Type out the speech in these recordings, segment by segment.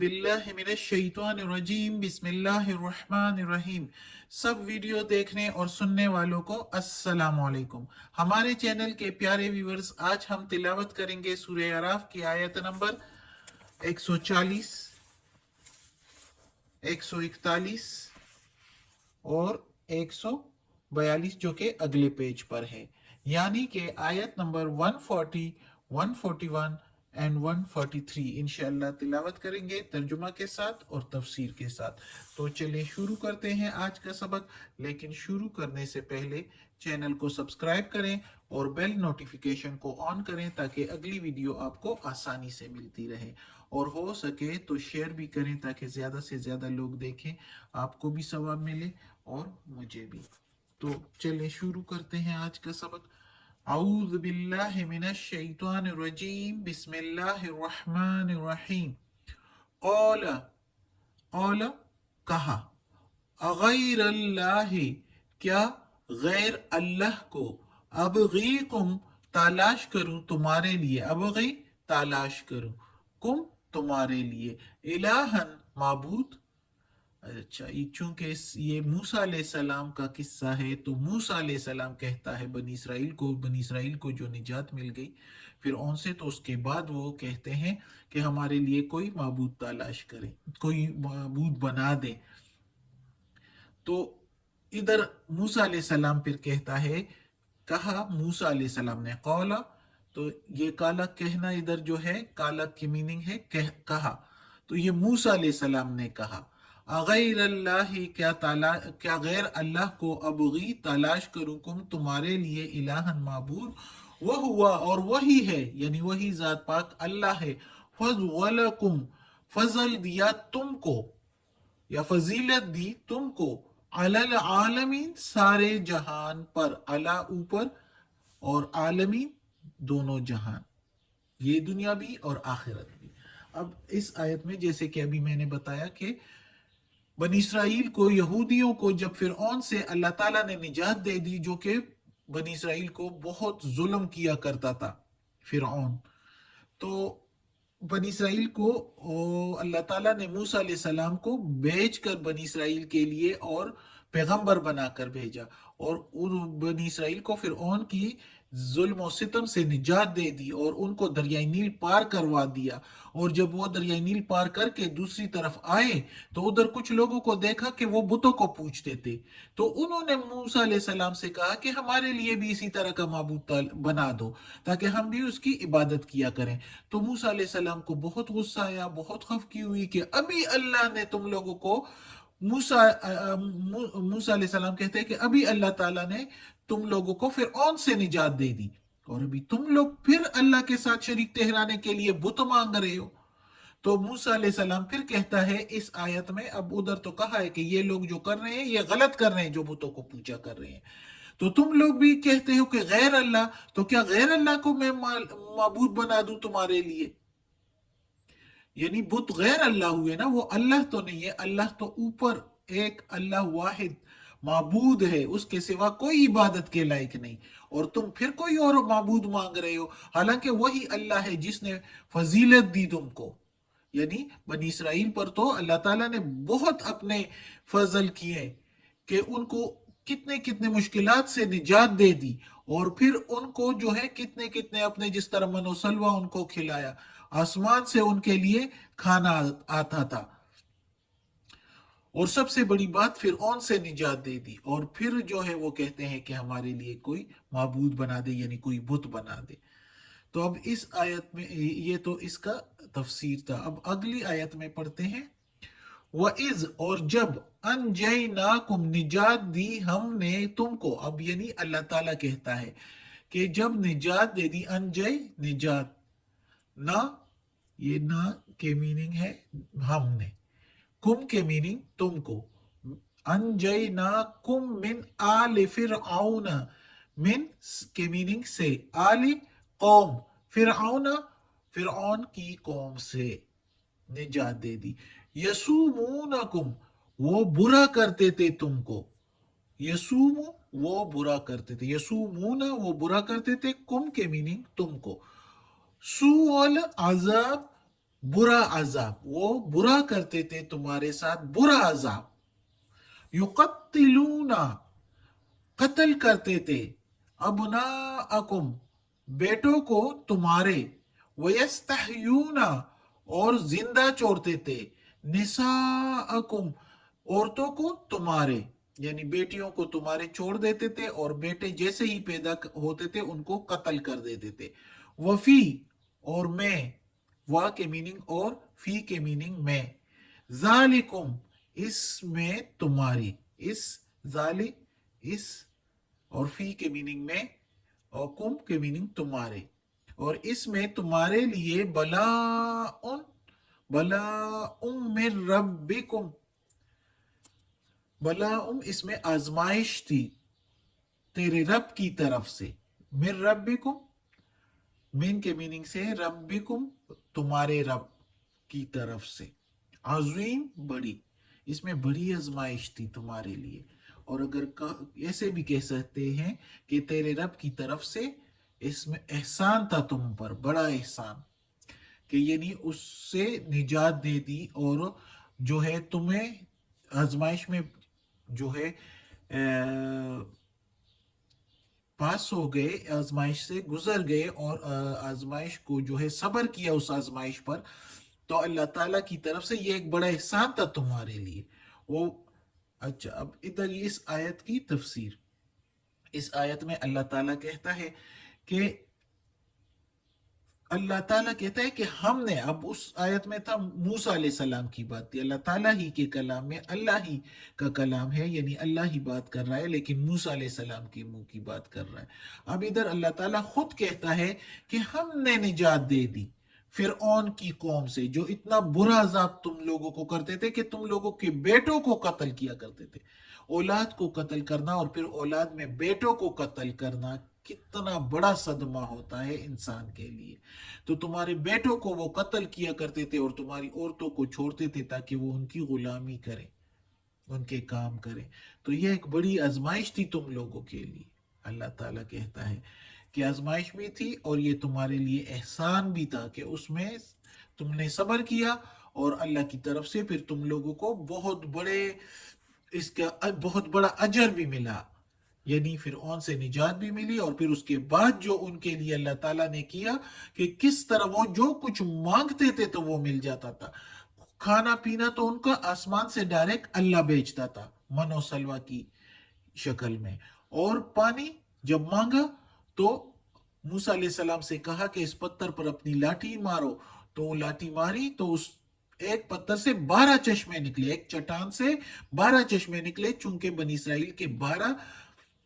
बिल्लाहि मिनश शैतानिर रजीम बिस्मिल्लाहिर रहमानिर रहीम। सब वीडियो देखने और सुनने वालों को अस्सलाम वालेकुम। हमारे चैनल के प्यारे व्यूअर्स, आज हम तिलावत करेंगे सूरह आराफ की आयत नंबर 140, 141 और 142 जो कि अगले पेज पर है, यानी कि आयत नंबर 140, 141 एंड 143 इंशाअल्लाह तिलावत करेंगे तर्जुमा के साथ और तफसीर के साथ। तो चलिए शुरू करते हैं आज का सबक। लेकिन शुरू करने से पहले चैनल को सब्सक्राइब करें और बेल नोटिफिकेशन को ऑन करें ताकि अगली वीडियो आपको आसानी से मिलती रहे, और हो सके तो शेयर भी करें ताकि ज़्यादा से ज़्यादा लोग देखें, आपको भी सवाब मिले और मुझे भी। तो चलिए शुरू करते हैं आज का सबक। औज़ु बिल्लाहि मिनश शैतानिर रजीम बिस्मिल्लाहिर रहमानिर रहीम। क़ौला, क़ौला कहा, अग़ैरल्लाहि क्या गैर अल्लाह को, अबग़ीकुम तलाश करूं तुम्हारे लिए, अबग़ी तलाश करूं, कुम तुम्हारे लिए, इलाहन माबूद। अच्छा, ये चूंकि ये मूसा अलैहिस्सलाम का किस्सा है, तो मूसा अलैहिस्सलाम कहता है बनी इसराइल को जो निजात मिल गई फिर उनसे, तो उसके बाद वो कहते हैं कि हमारे लिए कोई माबूद तलाश करे, कोई माबूद बना दे। तो इधर मूसा अलैहिस्सलाम फिर कहता है, कहा मूसा अलैहिस्सलाम ने, कौला, तो ये काला कहना इधर जो है, काला की मीनिंग है कहा। तो ये मूसा अलैहिस्सलाम ने कहा, अगैर अल्लाह क्या गैर अल्लाह को अबगी तलाश करूं कुम तुम्हारे लिए, इलाहन माबूद, वह हुआ और वही है, यानी वही जात पाक अल्लाह है, फज़्वलकुम फजल दिया तुमको या फजीलत दी तुमको, अलल आलमीन सारे जहान पर, अला ऊपर और आलमीन दोनों जहान, ये दुनिया भी और आखिरत भी। अब इस आयत में जैसे कि अभी मैंने बताया कि बनी इसराइल को, यहूदियों को जब फिरऔन से अल्लाह ताला ने निजात दे दी, जो कि बनी इसराइल को बहुत जुल्म किया करता था फिरऔन, तो बनी इसराइल को अल्लाह ताला ने मूसा अलैहिस्सलाम को भेज कर बनी इसराइल के लिए और पैगंबर बनाकर भेजा, और उन बनी इसराइल को फिरऔन की जुल्म और सितम से निजात दे दी और उनको दरियाई नील पार करवा दिया। और जब वो दरियाई नील पार करके दूसरी तरफ आए तो उधर कुछ लोगों को देखा कि वो बुतों को पूजते थे, तो उन्होंने मूसा अलैहिस्सलाम से कहा कि हमारे लिए भी इसी तरह का माबूद बना दो ताकि हम भी उसकी इबादत किया करें। तो मूसा अलैहिस्सलाम को बहुत गुस्सा आया, बहुत खफकी हुई कि अभी अल्लाह ने तुम लोगों को, मूसा अलैहिस्सलाम कहते हैं कि अभी अल्लाह ताला ने तुम लोगों को फिरऔन से निजात दे दी और अभी तुम लोग फिर अल्लाह के साथ शरीक ठहराने के लिए बुत मांग रहे हो। तो मूसा अलैहिस्सलाम फिर कहता है इस आयत में, अब उधर तो कहा है कि ये लोग जो कर रहे हैं ये गलत कर रहे हैं, जो बुतों को पूजा कर रहे हैं, तो तुम लोग भी कहते हो कि गैर अल्लाह, तो क्या गैर अल्लाह को मैं माबूद बना दूं तुम्हारे लिए? यानी बुत गैर अल्लाह हुए ना, वो अल्लाह तो नहीं है। अल्लाह तो ऊपर एक अल्लाह वाहिद माबूद है, उसके सिवा कोई इबादत के लायक नहीं, और तुम फिर कोई और माबूद मांग रहे हो, हालांकि वही अल्लाह है जिसने फजीलत दी तुमको। यानी बनी इसराइल पर तो अल्लाह ताला ने बहुत अपने फजल किए कि उनको कितने कितने मुश्किलात से निजात दे दी, और फिर उनको जो है कितने कितने अपने जिस तरह मनोसलवा उनको खिलाया, आसमान से उनके लिए खाना आता था, और सबसे बड़ी बात फिर उन से निजात दे दी, और फिर जो है वो कहते हैं कि हमारे लिए कोई माबूद बना दे, यानी कोई बुत बना दे। तो अब इस आयत में ये तो इसका तफसीर था। अब अगली आयत में पढ़ते हैं, व इज और जब, अनजयनाकुम निजात दी हमने तुमको। अब यानी अल्लाह ताला कहता है कि जब निजात दे दी, अनजय निजात, ना ये ना के मीनिंग है हमने, कुम के मीनिंग तुमको, अनजय ना कुम मिन आल फिरऔन, मिन के मीनिंग से, आली कौम, फिरऔन फिरऔन की कौम से निजात दे दी। यसुमूनकुम वो बुरा करते थे तुमको, यसुम वो बुरा करते थे, यसुमूना वो बुरा करते थे, कुम के मीनिंग तुमको, सूअल अजाब बुरा अजाब, वो बुरा करते थे तुम्हारे साथ बुरा अजाब। युकत्तिलूना, कत्ल करते थे, अबनाअकुम, बेटों को तुम्हारे, वयस्तहयूना, और जिंदा छोड़ते थे, निसाअकुम, औरतों को तुम्हारे, यानी बेटियों को तुम्हारे छोड़ देते थे और बेटे जैसे ही पैदा होते थे उनको कत्ल कर देते थे। वफी, और मैं, वा के मीनिंग और, फी के मीनिंग में, जालिकुम, इसमें तुम्हारी, इस, जाली, इस, और फी के मीनिंग में, और कुम के मीनिंग तुम्हारे, और इसमें तुम्हारे लिए बलाउन, बलाउम मिन रब्बिकुम, बलाउम इसमें आजमाइश थी तेरे रब की तरफ से, मिन रब्बिकुम, मिन के मीनिंग से, रब्बिकुम तुम्हारे रब की तरफ से, अजीम बड़ी, इसमें बड़ी आजमाइश थी तुम्हारे लिए। और अगर ऐसे भी कह सकते हैं कि तेरे रब की तरफ से इसमें एहसान था तुम पर, बड़ा एहसान, कि यानी उससे निजात दे दी और जो है तुम्हें आजमाइश में जो है पास हो गए, आजमाइश से गुजर गए और आजमाइश को जो है सब्र किया उस आजमाइश पर, तो अल्लाह ताला की तरफ से ये एक बड़ा एहसान था तुम्हारे लिए वो। अच्छा, अब इधर इस आयत की तफसीर, इस आयत में अल्लाह ताला कहता है कि, अल्लाह ताला कहता है कि हमने, अब उस आयत में था मूसा अलैहि सलाम की बात थी, अल्लाह ताला ही के कलाम में, अल्लाह ही का कलाम है, यानी अल्लाह ही बात कर रहा है, लेकिन मूसा अलैहि सलाम के मुंह की बात कर रहा है। अब इधर अल्लाह ताला खुद कहता है कि हमने निजात दे दी फिरऔन की कौम से, जो इतना बुरा अजाब तुम लोगों को करते थे कि तुम लोगों के बेटों को कत्ल किया करते थे। औलाद को कत्ल करना और फिर औलाद में बेटों को कत्ल करना कितना बड़ा सदमा होता है इंसान के लिए। तो तुम्हारे बेटों को वो कत्ल किया करते थे और तुम्हारी औरतों को छोड़ते थे ताकि वो उनकी गुलामी करें, उनके काम करें। तो ये एक बड़ी आजमाइश थी तुम लोगों के लिए। अल्लाह ताला कहता है कि आजमाइश भी थी और ये तुम्हारे लिए एहसान भी था कि उसमें तुमने सब्र किया और अल्लाह की तरफ से फिर तुम लोगों को बहुत बड़े, इसका बहुत बड़ा अजर भी मिला, यानी फिरौन से निजात भी मिली और फिर उसके बाद जो उनके लिए अल्लाह ताला ने किया कि किस तरह वो जो कुछ मांगते थे तो वो मिल जाता था। खाना पीना तो उनका आसमान से डायरेक्ट अल्लाह भेजता था मनो सलवा की शक्ल में, और पानी जब मांगा तो मूसा अलैहिस्सलाम से कहा कि इस पत्थर पर अपनी लाठी मारो, तो वो लाठी मारी तो उस एक पत्थर से 12 चश्मे निकले, एक चट्टान से 12 चश्मे निकले, चूंकि बनी इसराइल के 12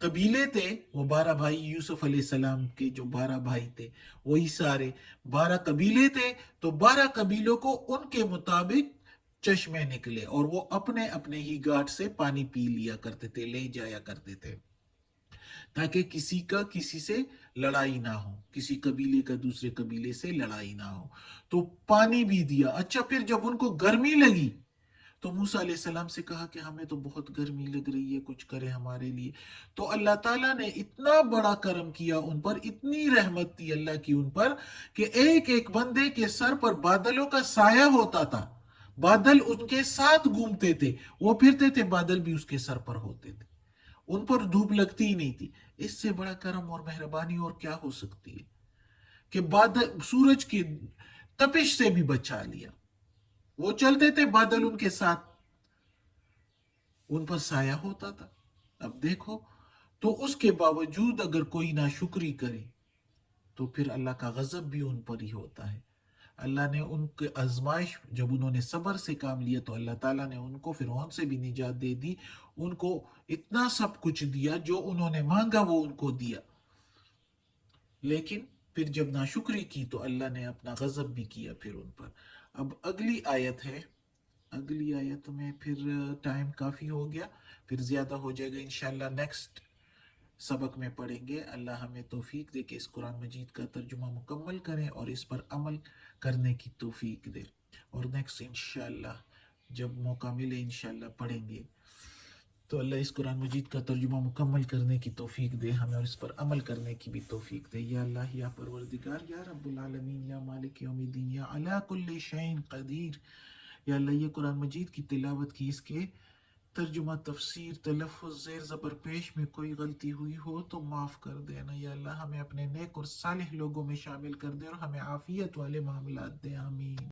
कबीले थे, वो 12 भाई यूसुफ अलैहिस्सलाम के जो 12 भाई थे वही सारे 12 कबीले थे, तो 12 कबीलों को उनके मुताबिक चश्मे निकले और वो अपने अपने ही घाट से पानी पी लिया करते थे, ले जाया करते थे, ताकि किसी का किसी से लड़ाई ना हो, किसी कबीले का दूसरे कबीले से लड़ाई ना हो। तो पानी भी दिया। अच्छा, फिर जब उनको गर्मी लगी तो मूसा अलैहिस्सलाम से कहा कि हमें तो बहुत गर्मी लग रही है, कुछ करे हमारे लिए। तो अल्लाह ताला ने इतना बड़ा करम किया उन पर, इतनी रहमत थी अल्लाह की उन पर, कि एक एक बंदे के सर पर बादलों का साया होता था, बादल उनके साथ घूमते थे, वो फिरते थे, बादल भी उसके सर पर होते थे, उन पर धूप लगती ही नहीं थी। इससे बड़ा करम और मेहरबानी और क्या हो सकती है कि बादल सूरज की तपिश से भी बचा लिया, वो चलते थे, बादल उनके साथ, उन पर साया होता था। अब देखो, तो उसके बावजूद अगर कोई नाशुक्री करे तो फिर अल्लाह का गजब भी उन पर ही होता है। अल्लाह ने उनके आजमाइश, जब उन्होंने सब्र से काम लिया तो अल्लाह ताला ने उनको फिरौन से भी निजात दे दी, उनको इतना सब कुछ दिया, जो उन्होंने मांगा वो उनको दिया। लेकिन फिर जब नाशुक्री की तो अल्लाह ने अपना गजब भी किया फिर उन पर। अब अगली आयत है, अगली आयत में फिर टाइम काफ़ी हो गया, फिर ज़्यादा हो जाएगा, इंशाल्लाह नेक्स्ट सबक में पढ़ेंगे। अल्लाह हमें तौफीक दे कि इस कुरान मजीद का तर्जुमा मुकम्मल करें और इस पर अमल करने की तौफीक दे, और नेक्स्ट इंशाल्लाह जब मौका मिले इंशाल्लाह पढ़ेंगे। تو اللہ اس قرآن مجید کا ترجمہ مکمل کرنے کی توفیق دے ہمیں، اور اس پر عمل کرنے کی بھی توفیق دے۔ یا اللہ، یا پروردگار، یا رب العالمین، یا مالک یوم الدین، یا علی کل شیء قدیر، یا اللہ یہ قرآن مجید کی تلاوت کی، اس کے ترجمہ، تفسیر، تلفظ، زیر زبر پیش میں کوئی غلطی ہوئی ہو تو معاف کر دینا۔ یا اللہ ہمیں اپنے نیک اور صالح لوگوں میں شامل کر دے اور ہمیں عافیت والے معاملات دے، آمین۔